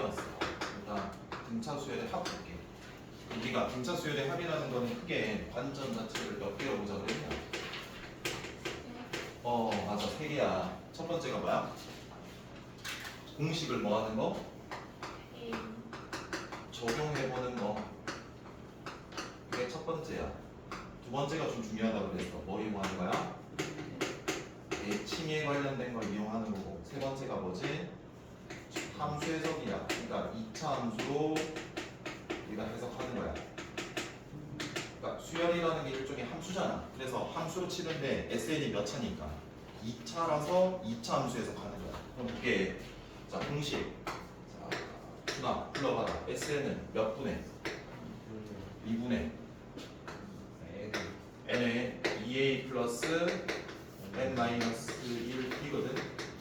배웠어. 일단 등차 수열의 합 볼게. 우리가 등차 수열의 합이라는 거는 크게 관점 자체를 몇 개로 보자 그랬냐? 맞아, 3개야. 첫 번째가 뭐야? 공식을 뭐 하는 거? 적용해보는 거. 그게 첫 번째야. 두 번째가 좀 중요하다고 그랬어. 뭐 이용하는 거야? 대칭에 관련된 걸 이용하는 거고. 세 번째가 뭐지? 함수 해석이야. 그러니까 2차 함수로 우리가 해석하는 거야. 그러니까 수열이라는 게 일종의 함수잖아. 그래서 함수로 치는데 SN이 몇 차니까 2차라서 2차 함수 해석하는 거야. 그럼 볼게. 자, 공식. 자, 준아 불러봐라. SN은 몇 분의? 2분의 n의 2a 플러스 n 마이너스 1이거든.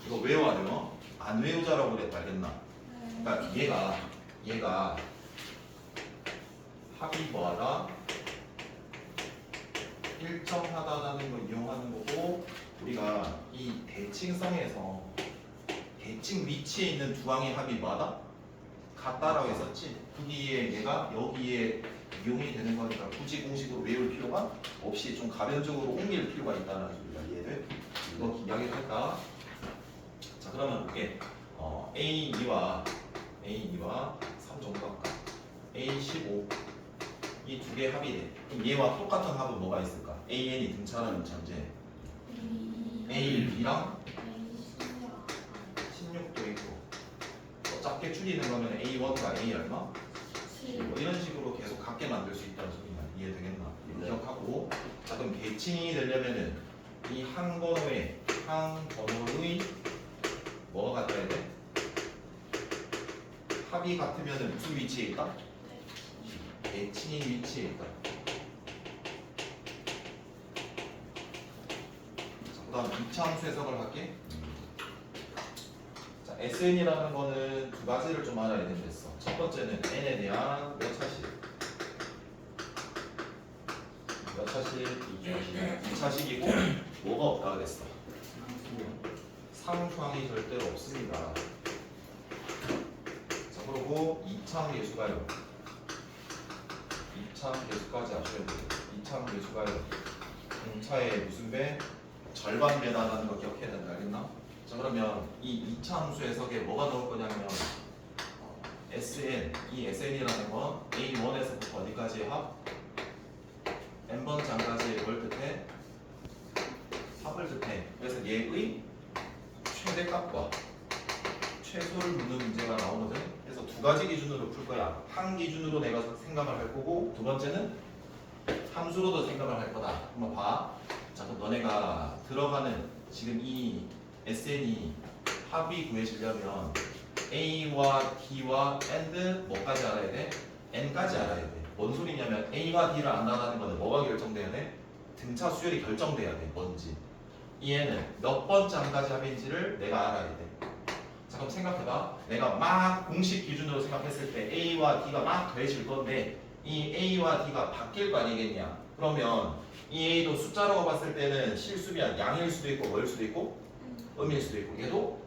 이거 외워하려? 안 외우자라고 그랬다, 알겠나? 그러니까 얘가 합이 뭐하다? 일정하다라는 걸 이용하는 거고, 우리가 이 대칭성에서 대칭 위치에 있는 두 항의 합이 뭐하다? 같다라고 했었지. 거기에 얘가 여기에 이용이 되는 거니까 굳이 공식으로 외울 필요가 없이 좀 가변적으로 옮길 필요가 있다는 소리야. 이해돼? 이거 이야기를 할까? 자, 그러면 볼게. A2와 3 정도 할까? A15 이 두 개 합이 돼. 그럼 얘와 똑같은 합은 뭐가 있을까? AN이 등차라는 전제. A2랑 16도 있고. 작게 줄이는 거면 A1과 A 얼마? 뭐 이런 식으로 계속 같게 만들 수 있다는 소리야. 이해되겠나? 기억하고. 자, 그럼 대칭이 되려면은 이 한 번호의 뭐가 같아야 돼? 합이 같으면은 무슨 위치에 있다? 대칭인 위치에 있다. 자, 그 다음 2차 함수 해석을 할게. 자, SN이라는 거는 두 가지를 좀 알아야 된댔어. 첫 번째는 n에 대한 몇 차식? 몇 차식? 2차식이고 뭐가 없다 그랬어? 상수항이 절대로 없습니다. 자, 그리고 2차 계수가요. 2차 계수까지 아셔야 돼요. 2차 계수가요. 공차의 무슨 배? 절반 배다라는 거 기억해야 된다. 알겠나? 자, 그러면 이 2차 함수 해석에 뭐가 나올 거냐면 SN, 이 SN이라는 건 A1에서부터 어디까지의 합? n번 장까지의 뭘 뜻해? 합을 뜻해. 그래서 얘의 최대값과 최소를 묻는 문제가 나오거든. 그래서 두 가지 기준으로 풀 거야. 한 기준으로 내가 생각을 할 거고, 두 번째는 함수로도 생각을 할 거다. 한번 봐. 자, 그럼 너네가 들어가는 지금 이 SN이 합이 구해지려면 A와 D와 and 뭐까지 알아야 돼? N까지 알아야 돼. 뭔 소리냐면 A와 D를 안다는 거는 뭐가 결정돼야 돼? 등차 수열이 결정돼야 돼. 뭔지. 이 N은 몇 번째 항까지 합인지를 내가 알아야 돼. 자, 그럼 생각해봐. 내가 막 공식 기준으로 생각했을 때 A와 D가 막 더해질 건데 이 A와 D가 바뀔 거 아니겠냐? 그러면 이 A도 숫자라고 봤을 때는 실수면 양일 수도 있고 뭐일 수도 있고 음일 수도 있고, 얘도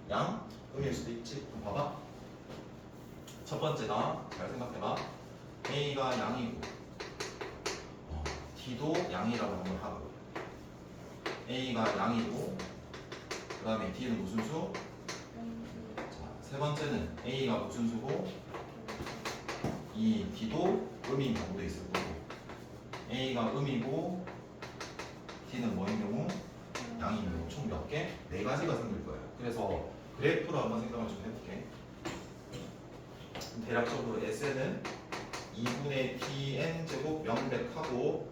양, 음일 수도 있지. 그럼 봐봐. 첫 번째다. 잘 생각해봐. A가 양이고 D도 양이라고 한번 하고, A가 양이고 그 다음에 D는 무슨 수? 자, 세 번째는 A가 무슨 수고 이 D도 음인 경우도 있을 거고, A가 음이고 D는 뭐인 경우? 양인 경우. 총 몇 개? 네 가지가 생길 거예요. 그래서 그래프로 한번 생각을 좀 해볼게. 대략적으로 SN은 2분의 Tn 제곱 명백하고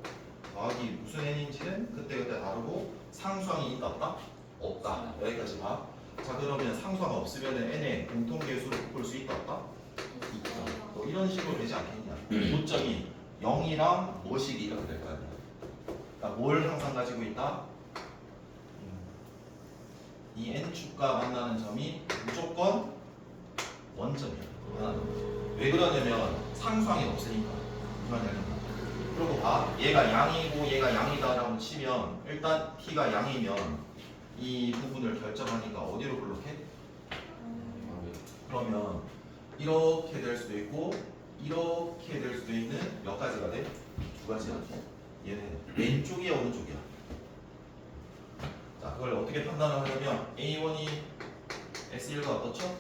더하기 무슨 n인지는 그때그때 다르고, 상수항이 있다 없다? 없다. 여기까지 봐. 자, 그러면 상수항 없으면 n의 공통계수로 바꿀 수 있다 없다? 있다. 뭐 이런 식으로 되지 않겠냐? 고점이 0이랑 뭐식이 이렇게 될 거야. 그러니까 뭘 항상 가지고 있다? 이 n축과 만나는 점이 무조건 원점이야. 왜 그러냐면 상수항이 없으니까. 이 말이 알겠나? 그리고 봐. 얘가 양이고 얘가 양이다라고 치면 일단 t가 양이면 이 부분을 결정하니까 어디로 블록해? 그러면 이렇게 될 수도 있고 이렇게 될 수도 있는 몇 가지가 돼? 두 가지야. 얘는 왼쪽이야 오른쪽이야. 자 그걸 어떻게 판단을 하냐면 A1이 S1과 어떻죠?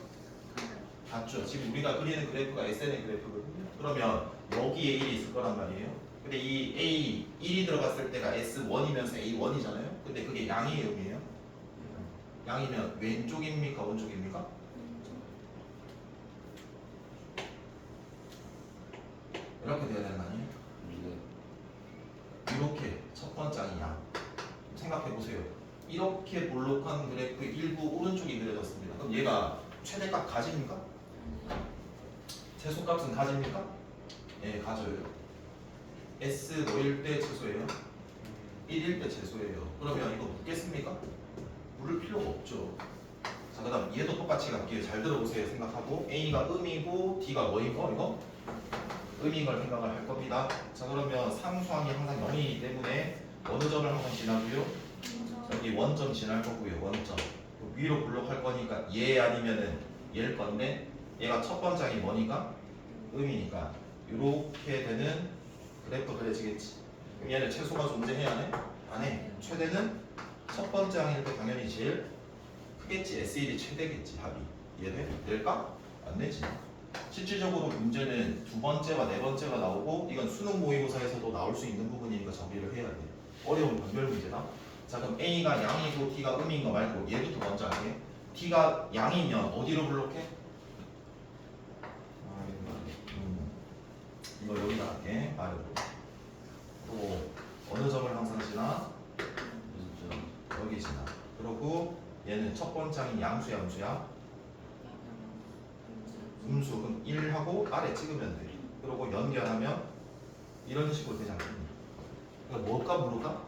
같죠. 지금 우리가 그리는 그래프가 SN의 그래프거든요. 그러면 여기에 1이 있을 거란 말이에요. 근데 이 A 1이 들어갔을 때가 S1이면서 A1이잖아요. 근데 그게 양이에요, 음이에요? 양이면 왼쪽입니까, 오른쪽입니까? 이렇게 돼야 되는 거 아니에요? 이렇게 첫 번째 이 양. 생각해 보세요. 이렇게 볼록한 그래프의 일부 오른쪽이 그려졌습니다. 그럼 얘가 최대값 가집니까? 최소값은 가집니까? 예, 가져요. S 너일 때 최소예요? 1일 때 최소예요. 그러면 이거 묻겠습니까? 물을 필요가 없죠. 자, 그 다음 얘도 똑같이 갈게요. 잘 들어보세요. 생각하고 A가 음이고 D가 뭐인 거? 이거? 음인 걸 생각을 할 겁니다. 자, 그러면 상수항이 항상 0이기 때문에 어느 점을 한번 지나고요? 여기 원점 지날 거고요. 원점. 위로 블록할 거니까 얘 아니면은 얘일 건데 얘가 첫 번째 항이 뭐니까? 음이니까 이렇게 되는 그래프 그려지겠지. 그럼 얘는 최소가 존재해야 하네? 안 해. 최대는 첫 번째 항일 때 당연히 제일 크겠지. S1이 최대겠지. 합이. 이해돼? 될까? 안 되지. 실질적으로 문제는 두 번째와 네 번째가 나오고 이건 수능 모의고사에서도 나올 수 있는 부분이니까 정리를 해야 돼. 어려운 변별 문제다. 자 그럼 A가 양이고 D가 음인 거 말고 얘부터 먼저 할게. D가 양이면 어디로 블록해? 이거 여기다 할게. 아래로. 또 어느 점을 항상 지나? 여기 지나. 그리고 얘는 첫 번째 항이 양수야 음수야? 음수. 그럼 1하고 아래 찍으면 돼. 그리고 연결하면 이런 식으로 되지 않겠니? 그러니까 뭘까 물을까?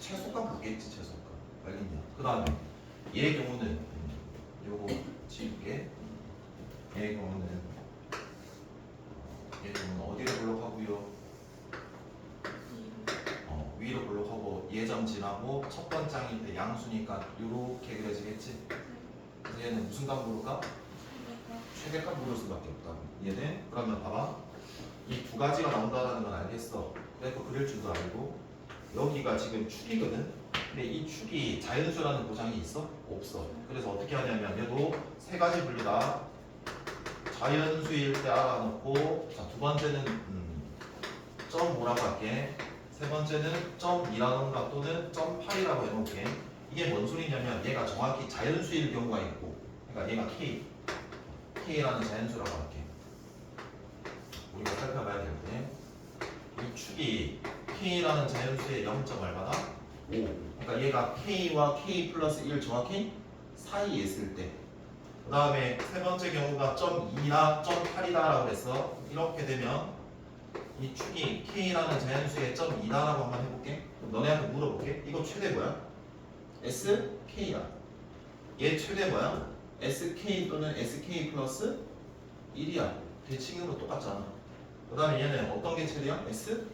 최소값 묻겠지. 최소값. 알겠냐? 그 다음에 얘의 경우는 요거 지울게. 얘의 경우는 어디로 블록하고요? 위로 블록하고 예점 지나고 첫 번째 항일 때 양수니까 이렇게 그려지겠지? 그래서 얘는 무슨 값 물을까? 최대값 물을 수밖에 없다. 이해돼? 그러면 봐봐. 이 두 가지가 나온다는 건 알겠어. 그래서 그릴 줄도 알고 여기가 지금 축이거든? 근데 이 축이 자연수라는 보장이 있어? 없어. 그래서 어떻게 하냐면 얘도 세 가지 분류다. 자연수일 때 알아놓고 자, 두 번째는 점 뭐라고 할게. 세 번째는 점 2라던가 또는 점 8이라고 해놓을게. 이게 뭔 소리냐면 얘가 정확히 자연수일 경우가 있고 그러니까 얘가 K라는 자연수라고 할게. 우리가 살펴봐야 될 때 이 축이 K라는 자연수의 0점 얼마다? 5. 그러니까 얘가 K와 K 플러스 1 정확히 사이에 있을 때. 그 다음에 세 번째 경우가 점 2나 점 8이다라고 그랬어. 이렇게 되면 이 축이 K라는 자연수의 점 2다라고 한번 해볼게. 그럼 너네한테 물어볼게. 이거 최대 뭐야? SK야. 얘 최대 뭐야? SK 또는 SK 플러스 1이야. 대칭으로 똑같잖아. 그 다음에 얘는 어떤 게 최대야? S?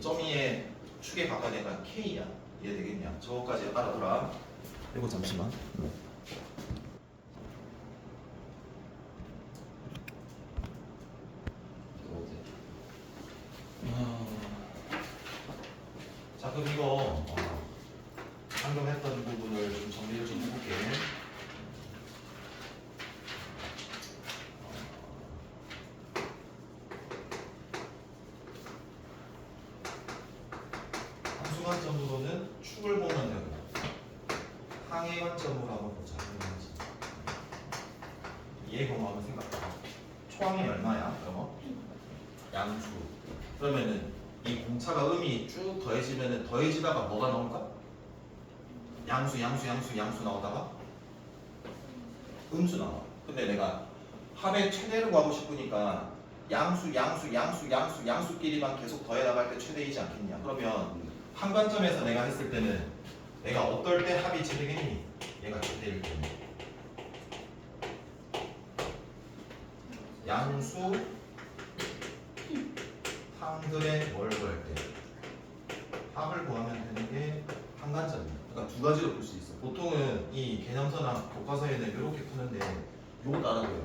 점 2의 축에 가까이 되니까 K야. 이해되겠냐? 저거까지 알아둬라. 이거 잠시만. 자 그럼 이거 방금 했던 부분을 좀 정리를 좀 해볼게. 함수 관점으로는 축을 보면 되고 항의 관점으로 한번 보자. 얘 경우 한번 생각해봐. 초항이 얼마야? 그럼 양수. 그러면은 이 공차가 음이 쭉 더해지면은 더해지다가 뭐가 나올까? 양수 나오다가 음수 나와. 근데 내가 합의 최대를 구하고 싶으니까 양수끼리만 계속 더해 나갈 때 최대이지 않겠냐? 그러면 한 관점에서 내가 했을 때는 내가 어떨 때 합이 최대겠니? 얘가 최대일 때는 양수 항들의 뭘 구할 때 합을 구하면 되는 게 한 관점이야. 그러니까 두 가지로 볼 수 있어. 보통은 이 개념서나 교과서에는 이렇게 푸는데 요거 따라줘요.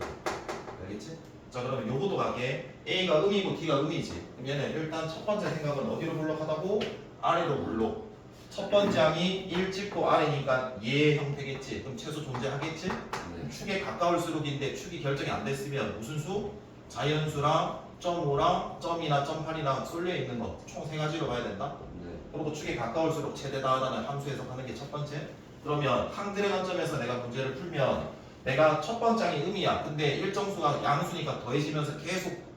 되겠지? 자 그러면 요거도 가게 A가 음이고 D가 음이지. 그럼 얘는 일단 첫 번째 생각은 어디로 블록하다고? 아래로 블록. 첫 번째 항이 1 찍고 아래니까 얘형 되겠지. 그럼 최소 존재하겠지? 네. 축에 가까울수록인데 축이 결정이 안 됐으면 무슨 수? 자연수랑 점 5랑 점이나 점 8이랑 쏠려 있는 거 총 세 가지로 봐야 된다. 네. 그리고 축에 가까울수록 최대다라는 함수 해석하는 게 첫 번째. 그러면 항들의 관점에서 내가 문제를 풀면 내가 첫 번째 항이 음이야. 근데 일정 수가 양수니까 더해지면서 계속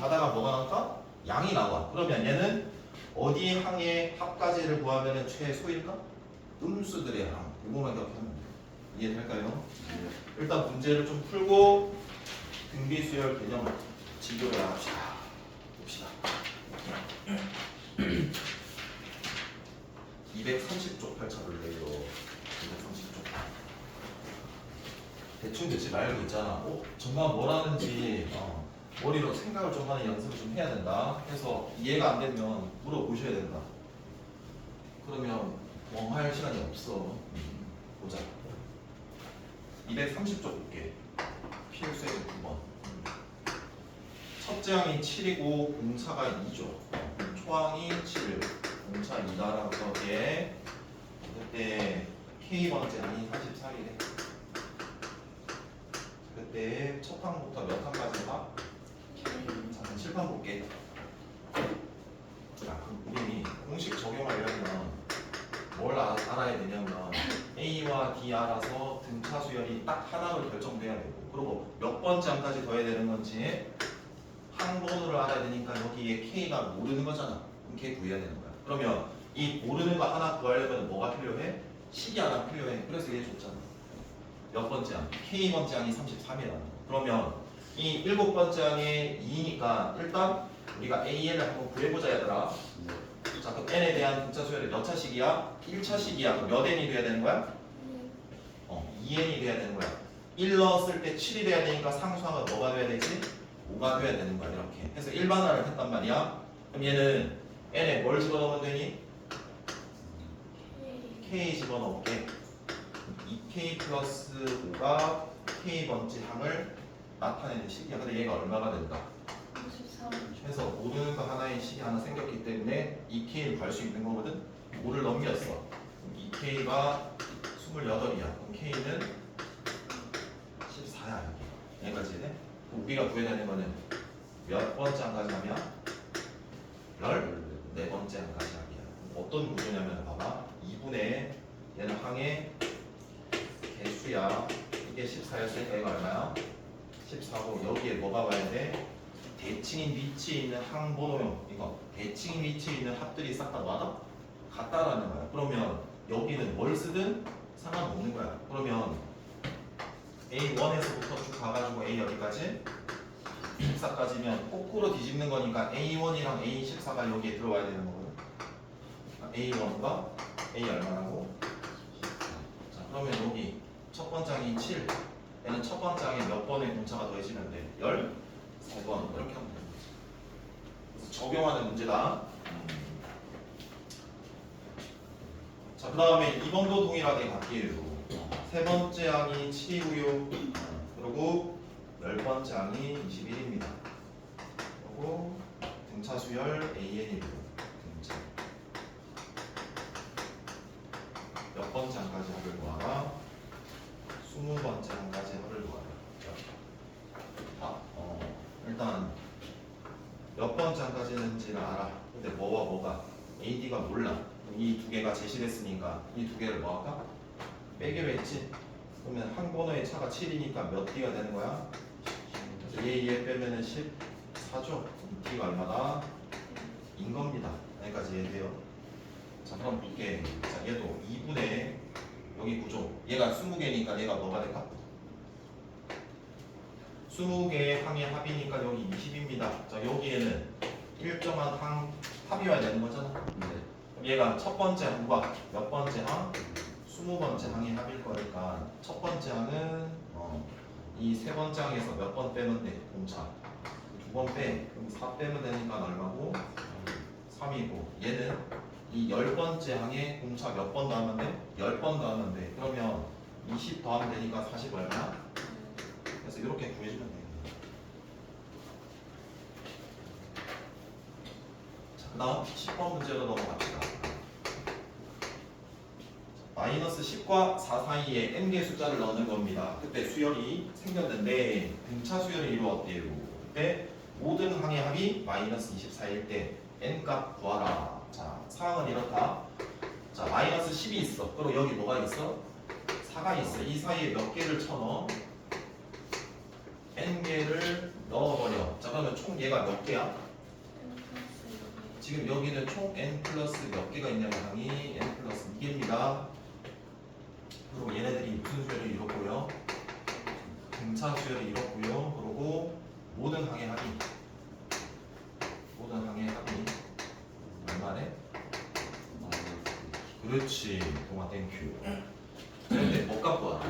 가다가 뭐가 나올까? 양이 나와. 그러면 얘는 어디 항의 합까지를 구하면 최소일까? 음수들의 항. 이거만 기억하면 돼. 이해될까요? 네. 일단 문제를 좀 풀고 등비수열 개념 진도를 합시다. 봅시다. 230쪽 펼쳐볼래요. 230쪽. 대충 듣지 말고 있잖아. 정말 뭘 하는지 머리로 생각을 좀 하는 연습을 좀 해야 된다. 해서 이해가 안 되면 물어보셔야 된다. 그러면 멍할 시간이 없어. 보자. 230쪽 볼게. 필수의 9번. 첫째 항이 7이고 공차가 2죠. 초항이 7, 공차 2다라고 거기에 그때 K번째 항이 44이래. 그때 첫 항부터 몇 항까지인가? 자, 칠판 볼게. 자, 그럼 우리 공식 적용하려면 뭘 알아야 되냐면 A와 D 알아서 등차 수열이 딱 하나로 결정돼야 되고, 그리고 몇 번째 항까지 더해야 되는 건지 항번호를 알아야 되니까 여기에 K가 모르는 거잖아. 그럼 K 구해야 되는 거야. 그러면 이 모르는 거 하나 구하려면 뭐가 필요해? 식이 하나 필요해. 그래서 얘 줬잖아. 몇 번째 항? K번째 항이 33이라는 거. 그러면 이 일곱 번째 항에 2니까 일단 우리가 AL을 한번 구해보자 얘들아. 네. 자 그럼 N에 대한 등차 수열이 몇 차식이야? 1차식이야. 그럼 몇 N이 돼야 되는 거야? 2N이 돼야 되는 거야. 1 넣었을 때 7이 돼야 되니까 상수항은 뭐가 돼야 되지? 5가 돼야 되는 거야. 이렇게 해서 일반화를 했단 말이야. 그럼 얘는 N에 뭘 집어넣으면 되니? K 집어넣을게. 2K 플러스 5가 K번째 항을 나타내는 식이야. 근데 얘가 얼마가 된다? 53. 해서 모르는 거 하나의 식이 하나 생겼기 때문에 2K를 갈 수 있는 거거든. 5를 넘겼어. 그럼 2K가 28이야. 그럼 K는 14야. 여기까지 돼? 우리가 구해야 되는 거는 몇 번째 항까지 하면? 14번째 항까지 하기야. 어떤 구조냐면 봐봐. 2분의 얘는 항의 개수야. 이게 14였으니까 이거 얼마야? 14고 여기에 뭐가 와야 돼? 대칭인 위치에 있는 항번호형. 이거 대칭인 위치에 있는 합들이 싹 다 맞아? 같다라는 거야. 그러면 여기는 뭘 쓰든 상관없는 거야. 그러면 A1에서부터 쭉 가가지고 A 여기까지 14까지면 거꾸로 뒤집는 거니까 A1이랑 A14가 여기에 들어와야 되는 거거든. A1과 A 얼마라고? 자 그러면 여기 첫 번째 항이 7. 얘는 첫 번째 항에 몇 번의 분차가 더해지면 돼? 13번. 이렇게 하면 되는 거지. 그래서 적용하는 문제다. 자 그 다음에 2번도 동일하게 갈게요. 세 번째 항이 7이고요. 그리고 10번째 항이 21입니다. 그리고 등차 수열 AN이고요. 등차. 몇 번째 항까지 합을 구하라? 20번째 항까지 합을 구하라. 일단 몇 번째 항까지는지를 알아. 근데 뭐와 뭐가? AD가 몰라. 이 두 개가 제시됐으니까 이 두 개를 뭐 할까? 빼기로 했지? 그러면 항번호의 차가 7이니까 몇 D가 되는 거야? 그래서 얘 빼면은 14죠? D가 얼마다? 인 겁니다. 여기까지 이해돼요? 자 그럼 볼게. 자 얘도 2분의 여기 구조. 얘가 20개니까 얘가 뭐가 될까? 20개의 항의 합이니까 여기 20입니다. 자 여기에는 일정한 항 합이 와야 되는 거잖아. 네. 그럼 얘가 첫 번째 항과 몇 번째 항? 20번째 항의 합일 거니까 첫 번째 항은 이 세 번째 항에서 몇 번 빼면 돼? 공차. 두 번 빼. 그럼 4 빼면 되니까 얼마고? 3이고 얘는 이 10번째 항에 공차 몇 번 더하면 돼? 10번 더하면 돼. 그러면 20 더하면 되니까 40 얼마야? 그래서 이렇게 구해주면 돼. 그 다음 10번 문제로 넘어갑시다. 마이너스 10과 4 사이에 n개의 숫자를 넣는 겁니다. 그때 수열이 생겼는데 등차 수열이 이루어졌대요. 그때 모든 항의 합이 마이너스 24일 때 n값 구하라. 자, 상황은 이렇다. 자, 마이너스 10이 있어. 그리고 여기 뭐가 있어? 4가 있어. 이 사이에 몇 개를 쳐넣어? n개를 넣어버려. 자, 그러면 총 얘가 몇 개야? 지금 여기는 총 n 플러스 몇 개가 있냐면 항이 n 플러스 2개입니다. 그리고 얘네들이 무슨 수열을 이뤘고요? 등차 수열을 이뤘고요. 그리고 모든 항의 합이 얼마래? 그렇지. 동아 땡큐. 그런데 뭐 갖고 와?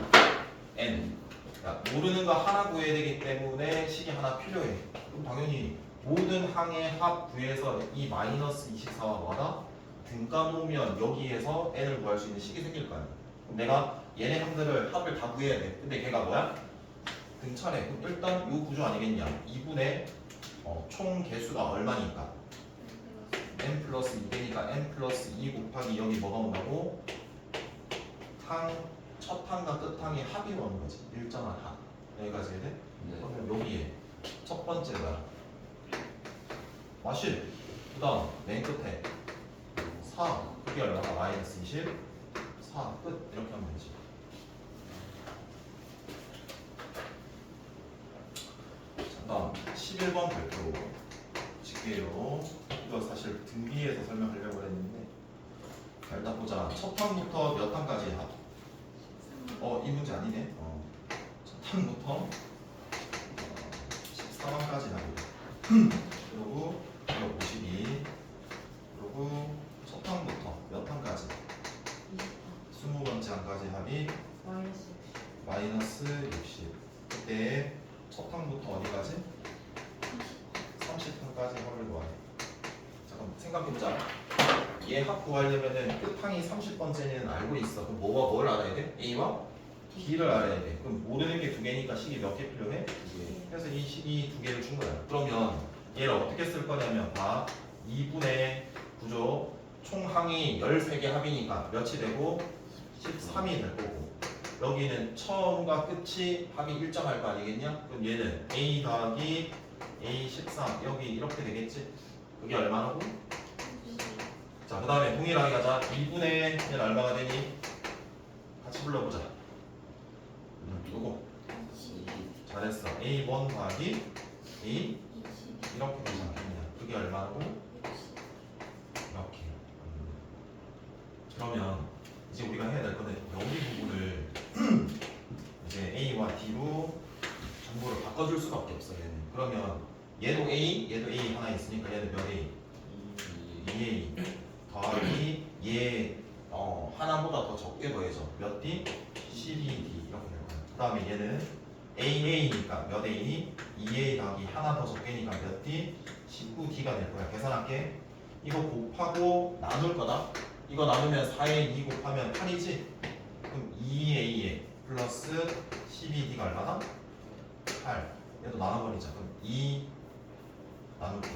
n. 그러니까 모르는 거 하나 구해야 되기 때문에 식이 하나 필요해. 그럼 당연히 모든 항의 합 구해서 이 마이너스 24와 뭐다? 등가 놓으면 여기에서 n을 구할 수 있는 식이 생길 거 아니야. 그럼 내가 얘네 항들을 합을 다 구해야 돼. 근데 걔가 뭐야? 등차래. 그럼 일단 이 구조 아니겠냐? 2분의 총 개수가 얼마니까? n 플러스 2개니까 n 플러스 2 곱하기 여기 뭐가 온다고? 첫 항과 끝 항의 합이 오는 거지. 일정한 합. 여기까지 해야 돼? 네. 그러면 여기에 첫 번째가 마실. 그 다음 맨 끝에 4. 그게 얼마나? 마이너스 20. 4. 끝. 이렇게 하면 되지. 다음 11번 발표 칠게요. 이거 사실 등비에서 설명하려고 했는데 일단 보자. 첫 항부터 몇 항까지 합? 이 문제 아니네. 첫 항부터 14항까지 합이래. 그리고 이거 52. 그리고 첫 항부터 몇 항까지? 20번째 항까지 합이 마이너스 60. 그때 첫 항부터 어디까지? 30항까지 합을 구하래. 잠깐 생각해보자. 얘 합 구하려면은 끝항이 30번째는 알고 있어. 그럼 뭐와 뭘 알아야 돼? A와 B를 알아야 돼. 그럼 모르는 게 두 개니까 식이 몇 개 필요해? 그래서 이 식이 두 개를 준 거야. 그러면 얘를 어떻게 쓸 거냐면 봐. 2분의 구조 총 항이 13개 합이니까 몇이 되고 13이 될 거고 여기는 처음과 끝이 합이 일정할 거 아니겠냐? 그럼 얘는 A 더하기 A 13 여기 이렇게 되겠지? 그게 얼마라고? 자, 그 다음에 동일하게 가자. 2분의 1 얼마가 되니? 같이 불러보자. 요거 잘했어. A1 더하기 A 이렇게 되지 않겠냐? 그게 얼마라고? 이렇게. 그러면 이제 우리가 해야 될 건데 여기 부분을 이제 A와 D로 정보를 바꿔줄 수밖에 없어. 얘는. 그러면 얘도 A, 얘도 A 하나 있으니까 얘는 몇 A? 2A 더하기 얘 하나보다 더 적게 더해져. 몇 D? 12D 이렇게 될 거야. 그 다음에 얘는 AA니까 몇 A? 2A 더하기 하나 더 적게니까 몇 D? 19D가 될 거야. 계산할게. 이거 곱하고 나눌 거다. 이거 나누면 4에 2 곱하면 8이지? 그럼 2A에 플러스 12D가 얼마나? 8. 얘도 나눠버리자. 그럼 2 나눌게.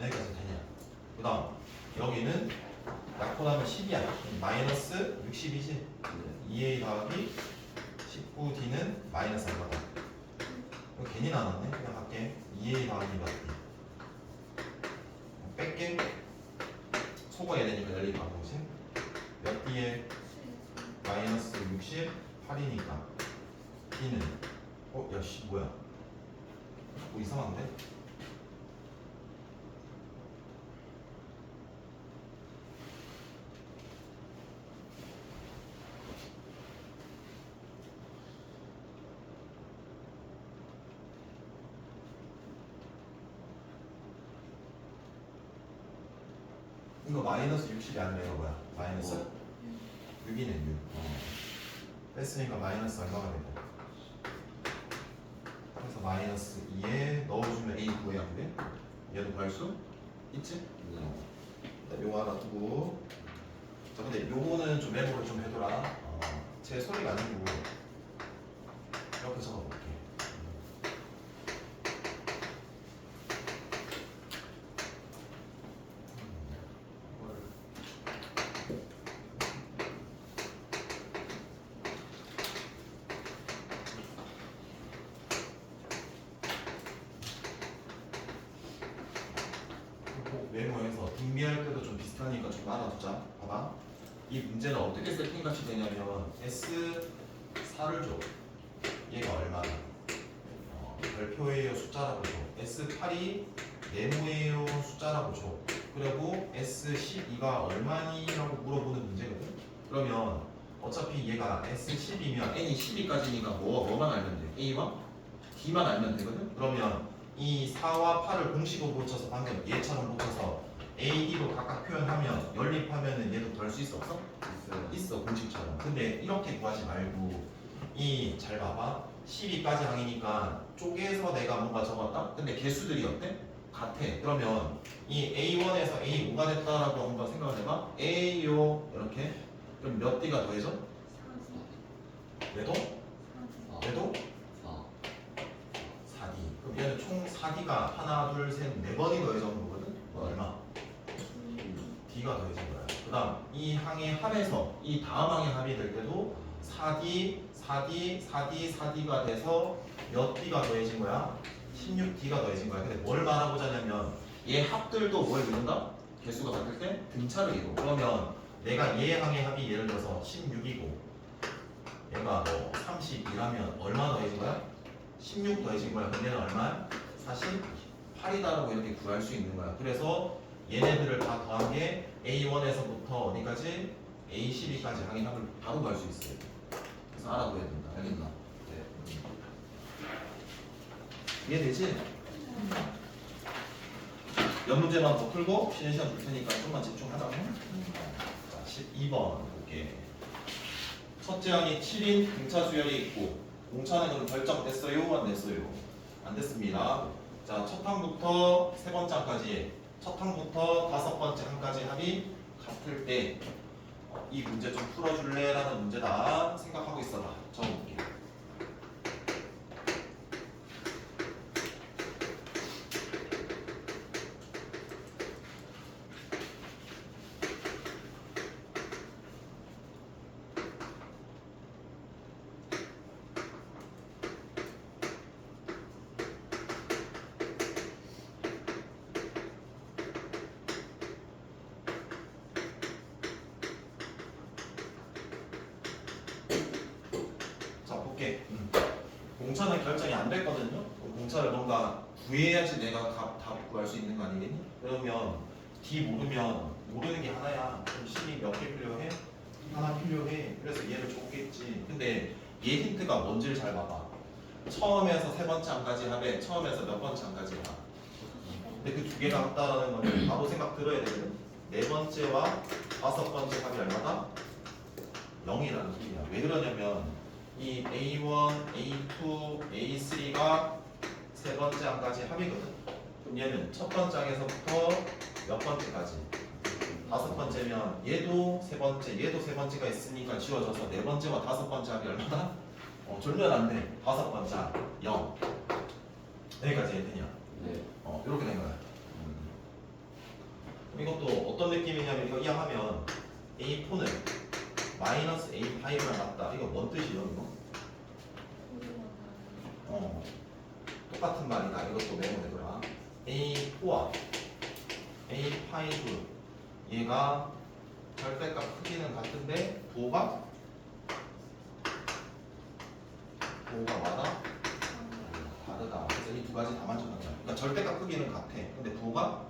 여기까지 되냐? 그 다음 여기는 약분하면 10이야. 마이너스 60이지? 2A 더하기 19D는 마이너스 얼마다? 이거 괜히 나눴네? 그냥 할게. 2A 더하기 몇 D? 뺄게. 소거해야 되니까 열린 방정식. 몇 D에 마이너스 68이니까 D는 야씨 뭐야? 뭐 이상한데? 이거 마이너스 60이 아니면 이거 뭐야? 마이너스 6이네 6. 뺐으니까 마이너스 얼마가 되고 그래서 마이너스 2에 넣어주면 A 구해야 돼. 얘도 구할 수 있지? 일단 요거 하나 두고 자 근데 요거는 좀 메모를 좀 해둬라. 제 소리가 아니고 이렇게 적어볼게. 메모해서 등비할 때도 좀 비슷하니까 좀 알아두자. 봐봐. 이 문제는 어떻게 세팅같이 되냐면 S4를 줘. 얘가 얼마나? 별표예요, 숫자라고 줘. S8이 네모예요, 숫자라고 줘. 그리고 S12가 얼마니라고 물어보는 문제거든. 그러면 어차피 얘가 S10이면 n이 12까지니까 뭐만 알면 돼? A와 D만 알면 되거든. 그러면 이 4와 8을 공식으로 붙여서 방금 얘처럼 붙여서 A, D로 각각 표현하면 연립하면은 얘도 덜 수 있어 없어? 있어 공식처럼. 근데 이렇게 구하지 말고 이 잘 봐봐. 12까지 항이니까 쪼개서 내가 뭔가 적었다? 근데 개수들이 어때? 같아. 그러면 이 A1에서 A5가 됐다라고 한번 생각을 해봐. A요 이렇게. 그럼 몇 D가 더해져? 얘도? 얘도? 4D. 그럼 얘는 총 4D가 하나, 둘, 셋, 네 번이 더해져는 거거든? 얼마? D가 더해진 거야. 그 다음 이 항의 합에서 이 다음 항의 합이 될 때도 4D, 4D, 4D, 4D가 돼서 몇 D가 더해진 거야? 16D가 더해진 거야. 근데 뭘 말하고자 하냐면 얘 합들도 뭘 이룬다? 개수가 같을 때 등차를 이루. 그러면 내가 얘 항의 합이 예를 들어서 16이고 얘가 뭐 32라면 얼마 더해진 거야? 16 더해진 거야. 근데 얘는 얼마야? 48이다라고 이렇게 구할 수 있는 거야. 그래서 얘네들을 다 더한 게 A1에서부터 어디까지? A12까지 항의 합을 바로 구할 수 있어요. 그래서 알아둬야 된다. 알겠나? 네. 이해되지? 몇 문제만 더 풀고 쉬는 시간 줄 테니까 좀만 집중하자고. 자, 12번 볼게. 첫째 항이 7인 등차 수열이 있고 공차는 그럼 결정됐어요? 안 됐어요? 안 됐습니다. 자, 첫 항부터 세 번째 항까지, 첫 항부터 다섯 번째 항까지 합이 같을 때 이 문제 좀 풀어줄래? 라는 문제다. 생각하고 있어봐. 적어볼게. 공차는 결정이 안 됐거든요. 공차를 뭔가 구해야지 내가 답 구할 수 있는 거 아니겠니? 그러면 D 모르는 게 하나야. 그럼 C이 몇 개 필요해? 하나 필요해. 그래서 얘를 줬겠지. 근데 얘 힌트가 뭔지를 잘 봐봐. 처음에서 세 번째 항까지 합에 처음에서 몇 번째 항까지 합. 근데 그 두 개가 같다라는 거는 바로 생각 들어야 되거든. 네 번째와 다섯 번째 합이 얼마다? 0이라는 소리야. 왜 그러냐면 이 A1, A2, A3가 세 번째 항까지 합이거든. 그럼 얘는 첫 번째 항에서부터 몇 번째까지? 다섯 번째면 얘도 세 번째, 얘도 세 번째가 있으니까 지워져서 네 번째와 다섯 번째 합이 얼마다? 졸면 안 돼. 다섯 번째 합 0. 여기까지 되냐? 네. 이렇게 된 거야. 이것도 어떤 느낌이냐면 이거 이해하면 A4는 마이너스 A5랑 같다. 이거 뭔 뜻이요? 이거? 똑같은 말이다. 이것도 메모해둬라. A4와 A5 얘가 절대값 크기는 같은데 부호가 맞아? 다르다. 그래서 이 두 가지 다 만족한다. 그러니까 절대값 크기는 같아. 근데 부호가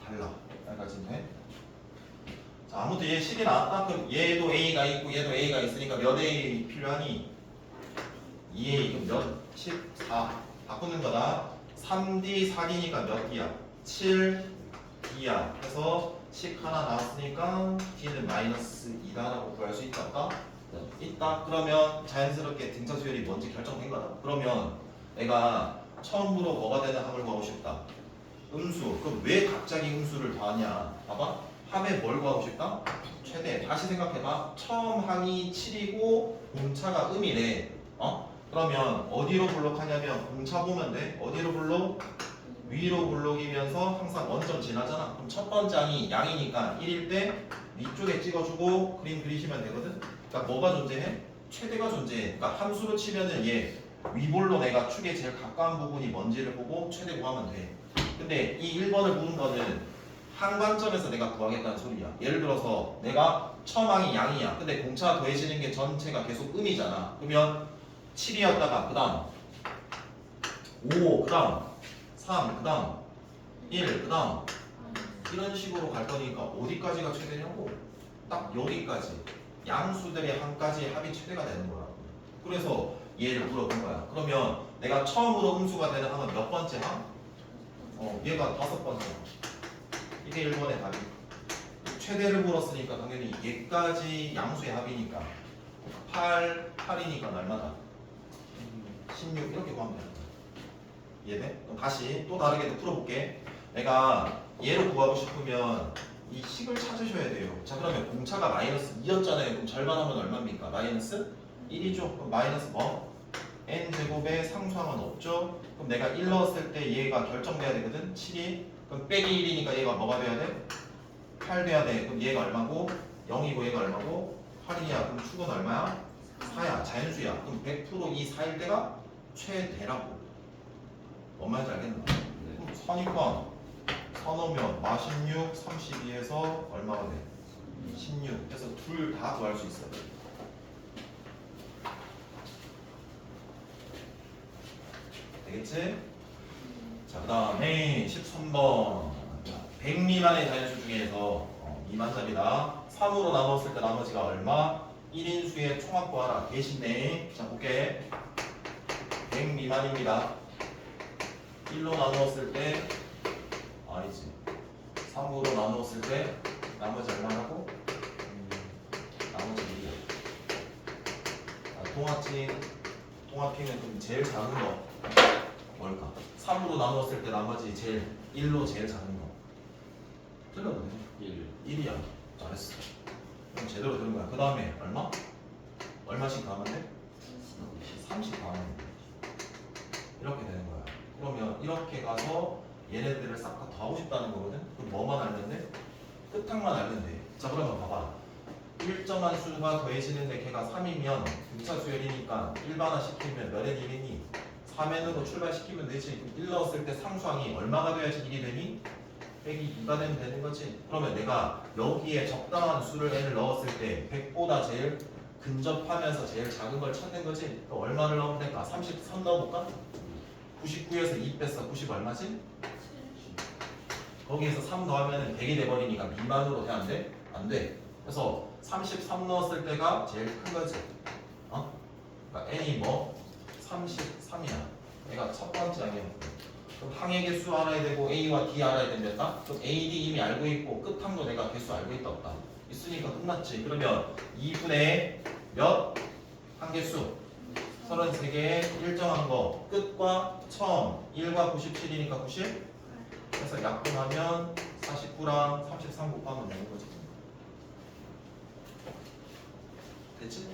달라. 여기까지 돼? 자, 아무튼 얘 10이 나왔다. 그럼 얘도 A가 있고 얘도 A가 있으니까 몇 A 필요하니? 2A. 그럼 몇? 14. 바꾸는 거다. 3D 4D니까 몇 D야? 7D야. 그래서 10 하나 나왔으니까 D는 마이너스 2다라고 구할 수 있다 없다? 있다. 그러면 자연스럽게 등차 수열이 뭔지 결정된 거다. 그러면 내가 처음으로 뭐가 되는 합을 구하고 싶다. 음수. 그럼 왜 갑자기 음수를 더하냐? 봐봐. 합에 뭘 구하고 싶다? 최대. 다시 생각해봐. 처음 항이 7이고 공차가 음이래. 그러면 어디로 블록하냐면 공차 보면 돼. 어디로 블록? 위로 블록이면서 항상 원점 지나잖아. 그럼 첫 번째 항이 양이니까 1일 때 위쪽에 찍어주고 그림 그리시면 되거든. 그러니까 뭐가 존재해? 최대가 존재해. 그러니까 함수로 치면은 얘 위볼로 내가 축에 제일 가까운 부분이 뭔지를 보고 최대 구하면 돼. 근데 이 1번을 보는 거는 한 관점에서 내가 구하겠다는 소리야. 예를 들어서 내가 처음항이 양이야. 근데 공차 더해지는 게 전체가 계속 음이잖아. 그러면 7이었다가 그 다음 5, 그 다음 3, 그 다음 1, 그 다음 이런 식으로 갈 거니까 어디까지가 최대냐고? 딱 여기까지. 양수들의 한 가지의 합이 최대가 되는 거야. 그래서 얘를 물어본 거야. 그러면 내가 처음으로 음수가 되는 항은 몇 번째 항? 얘가 5번째. 이게 1번의 답이. 최대를 물었으니까 당연히 얘까지 양수의 합이니까 8이니까 얼마다? 16 이렇게 구하면 되는 거야. 이해돼? 그럼 다시 또 다르게 풀어볼게. 내가 얘를 구하고 싶으면 이 식을 찾으셔야 돼요. 자, 그러면 공차가 마이너스 2였잖아요. 그럼 절반하면 얼마입니까? 마이너스 1이죠. 그럼 마이너스 뭐? n제곱의 상수항은 없죠. 그럼 내가 1 넣었을 때 얘가 결정돼야 되거든. 7이. 그럼 빼기 1이니까 얘가 뭐가 돼야 돼? 8 돼야 돼. 그럼 얘가 얼마고? 0이고 얘가 얼마고? 8이야. 그럼 축은 얼마야? 4야. 자연수야. 그럼 100%이 4일 때가 최대라고. 뭔 말인지 알겠나? 그럼 선이건 선오면 마16, 32에서 얼마가 돼? 16. 그래서 둘 다 구할 수 있어. 되겠지? 자, 그 다음에 13번 100 미만의 자연수 중에서 미만자리다 3으로 나눴을 때 나머지가 얼마? 1인수의 총합 구하라. 대신에 자 볼게. 100 미만입니다. 1로 나누었을 때 아니지 3으로 나누었을 때 나머지 얼마라고? 나머지 1이야. 통합팅은 그럼 제일 작은 거 뭘까? 3으로 나누었을 때 나머지 제일 1로 제일 작은 거 틀렸네. 1이야. 잘했어. 그럼 제대로 들은 거야. 그 다음에 얼마? 얼마씩 더하면 돼? 30 더하면 돼. 이렇게 되는 거야. 그러면 이렇게 가서 얘네들을 싹 다 더하고 싶다는 거거든. 그럼 뭐만 알면 돼? 끝항만 알면 돼. 자, 그러면 봐봐. 일정한 수가 더해지는데 걔가 3이면 등차 수열이니까 일반화 시키면 몇 n 1이니? 3n으로 출발시키면 되지. 1 넣었을 때 상수항이 얼마가 돼야지 1이 되니? 빼기 2가 되면 되는 거지. 그러면 내가 여기에 적당한 수를 n을 넣었을 때 100보다 제일 근접하면서 제일 작은 걸 찾는 거지. 또 얼마를 넣으면 될까? 33 넣어볼까? 99에서 2 뺐어. 90 얼마지? 거기에서 3 더하면 100이 돼버리니까 미만으로 돼? 안 돼? 안 돼. 그래서 33 넣었을 때가 제일 큰 거지. 그러니까 n이 뭐? 33이야. 얘가 첫 번째 항이야. 그럼 항의 개수 알아야 되고 A와 D 알아야 된다. 그럼 A, D 이미 알고 있고 끝항도 내가 개수 알고 있다 없다. 있으니까 끝났지. 그러면 2분의 몇? 항개수 33개의 일정한 거 끝과 처음 1과 97이니까 90. 그래서 약분하면 49랑 33 곱하면 되는 거지. 됐지?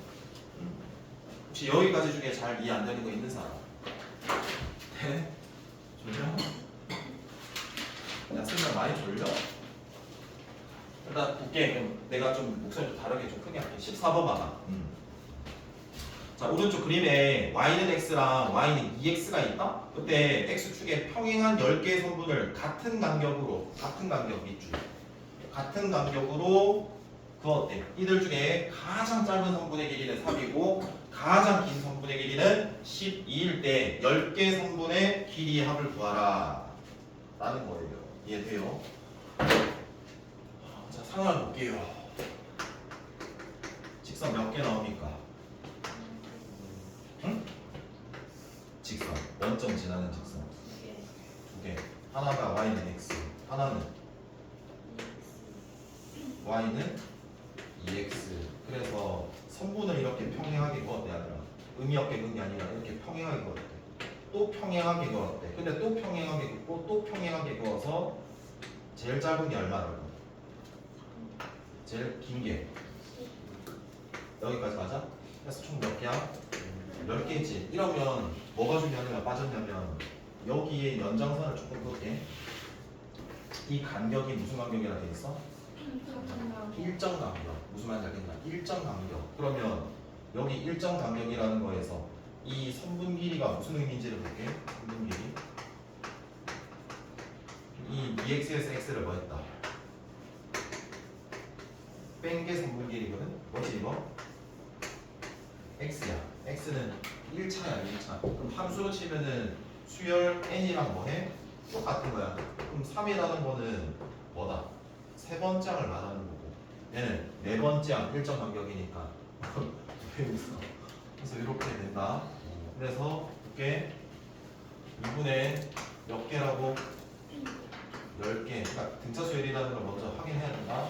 혹시 여기까지 중에 잘 이해 안 되는 거 있는 사람? 네? 졸려? 야, 설명 많이 졸려? 일단 볼게. 그럼 내가 좀 목소리 좀 다르게 좀 크게 할게. 14번 봐봐. 자, 오른쪽 그림에 y는 x랑 y는 2x가 있다? 그때 x축에 평행한 10개의 선분을 같은 간격 밑줄 같은 간격으로 그었대. 이들 중에 가장 짧은 선분의 길이는 3이고 가장 긴 선분의 길이는 12일 때 10개 선분의 길이의 합을 구하라 라는 거예요. 이해돼요? 자, 상황을 볼게요. 직선 몇 개 나옵니까? 응? 직선 원점 지나는 직선 두 개. 하나가 y는 x, 하나는 y는 2x. 그래서 선분을 이렇게 평행하게 그었대 하더라. 의미 없게 그은 게 아니라 이렇게 평행하게 그었대. 또 평행하게 그었대. 근데 또 평행하게 긋고 또 평행하게 그어서 제일 짧은 게 얼마라고? 제일 긴 게 여기까지 맞아? 그래서 총 몇 개야? 10개지. 이러면 뭐가 중요하냐면 빠졌냐면 여기에 연장선을 조금 볼게. 이 간격이 무슨 간격이라 돼 있어? 일정 간격. 무슨 말인지 알겠나? 일정 간격. 그러면 여기 일정 간격이라는 거에서 이 선분 길이가 무슨 의미인지를 볼게. 선분 길이. 이 2x에서 x를 뭐 했다? 뺀 게 생분기이거든. 뭐지 이거? x야. x는 1차야 1차. 그럼 함수로 치면은 수열 n이랑 뭐해? 똑같은 거야. 그럼 3이라는 거는 뭐다? 세 번째 항을 말하는 거고 얘는 네 번째 항 일정 간격이니까 왜 웃어? 그래서 이렇게 된다. 그래서 이게 2분의 몇 개라고? 10개. 그러니까 등차 수열이라는 걸 먼저 확인해야 된다.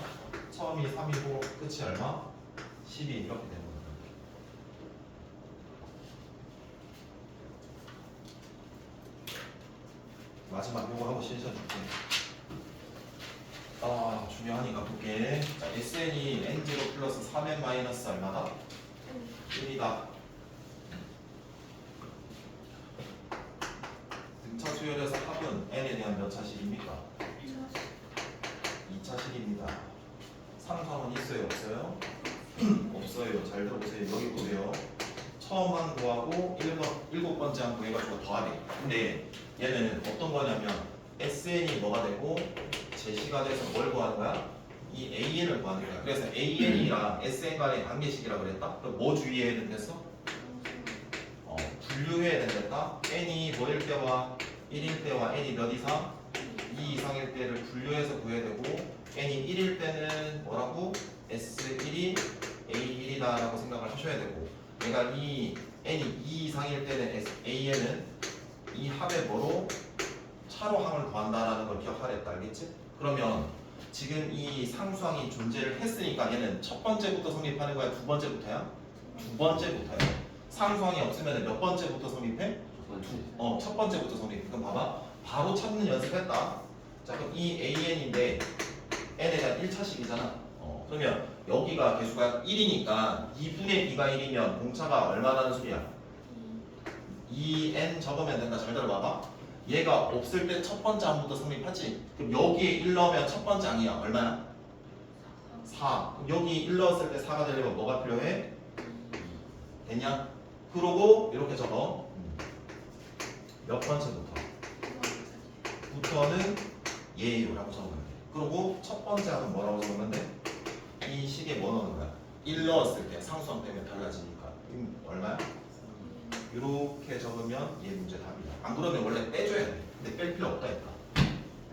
처음이 3이고 끝이 얼마? 12 이렇게 되는 거야. 마지막 요거 하고 실전 줄게. 중요하니까 볼게. 자, SN이 N0 플러스 3N 마이너스 얼마다? 1이다. 등차 수열에서 합은 N에 대한 몇 차식입니까? 2차식입니다. 상수항은 있어요? 없어요? 없어요. 잘 들어보세요. 여기 보세요. 처음 한 구하고 7번째 한 구해가지고 더하래. 근데 얘는 어떤 거냐면 SN이 뭐가 되고 제시가 돼서 뭘 구하는 거야? 이 AN을 구하는 거야. 그래서 AN이랑 SN 간의 관계식이라고 그랬다? 그럼 뭐 주의해야 된댔어? 분류해야 된댔다? N이 뭐일 때와 1일 때와 N이 몇 이상? 2 이상일 때를 분류해서 구해야 되고 N이 1일 때는 뭐라고? S1이 A1이다 라고 생각을 하셔야 되고 내가 이 N이 2 이상일 때는 AN은 이 합의 뭐로? 차로 항을 구한다라는 걸 기억하랬다. 알겠지? 그러면 지금 이 상수항이 존재를 했으니까 얘는 첫 번째부터 성립하는 거야? 두 번째부터야? 두 번째부터야. 상수항이 없으면 몇 번째부터 성립해? 첫 번째부터 성립해. 그럼 봐봐. 바로 찾는 연습했다. 자, 그럼 이 AN인데 N에 대한 1차식이잖아. 그러면 여기가 개수가 1이니까 2분의 B가 1이면 공차가 얼마라는 소리야? 2N 적으면 된다. 잘 들어봐봐. 얘가 없을 때 첫 번째 항부터 성립하지? 그럼 여기에 1 넣으면 첫 번째 항이야. 얼마야? 4. 그럼 여기 1 넣었을 때 4가 되려면 뭐가 필요해? 됐냐? 그러고 이렇게 적어. 몇 번째부터? 부터는 예요라고 적으면 돼. 그리고 첫 번째 항은 뭐라고 적으면 돼? 이 식에 뭐 넣는 거야? 1 넣었을 때 상수항 때문에 달라지니까 얼마야? 이렇게 적으면 얘 문제 답이야. 안 그러면 원래 빼줘야 돼. 근데 뺄 필요 없다 했다.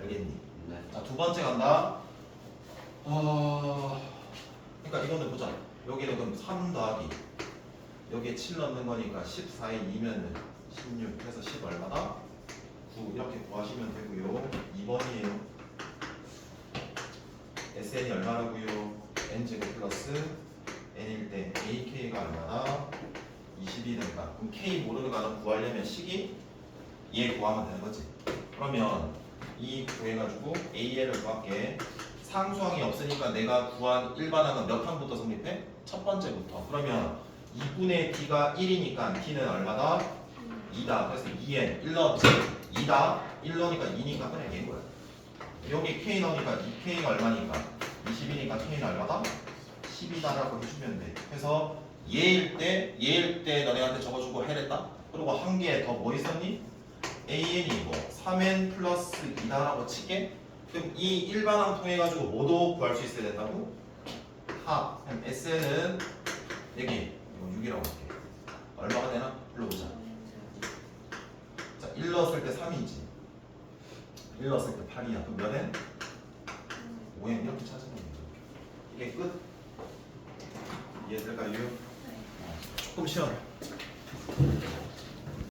알겠니? 네. 자, 두 번째 간다. 그러니까 이거는 보자. 여기는 그럼 3 더하기 여기에 7 넣는 거니까 14에 2면은 16 해서 10 얼마다? 9 이렇게 구하시면 되고요. 2번이에요. SN이 얼마라고요? N제곱 플러스 N일 때 AK가 얼마다? 20이 된다. 그럼 K 모르는 거는 구하려면 식이 얘 구하면 되는 거지. 그러면 이 구해가지고 AN을 구할게. 상수항이 없으니까 내가 구한 일반항은 몇 항부터 성립해? 첫 번째부터. 그러면 2분의 B가 1이니까 T는 얼마다? 2다. 그래서 2N 1 넣었지? 2다. 1 넣으니까 2니까 그냥 얘인 거야. 여기 K 넣으니까 2K가 얼마니까? 20이니까 K는 얼마다? 10이다라고 해주면 돼. 그래서 얘일 때 너네한테 적어주고 해냈다. 그리고 한 개 더 뭐 있었니? AN이 뭐 3N 플러스 2다라고 칠게. 그럼 이 일반항 통해 가지고 뭐도 구할 수 있어야 된다고? 합. 그럼 SN은 여기 이거 6이라고 할게. 얼마가 되나? 불러보자. 자, 1 넣었을 때 3이지. 1 넣었을 때 8이야. 그럼 몇 N? 5N 이렇게 찾으면 돼. 이게 끝. 이해될까요? 조금 쉬어.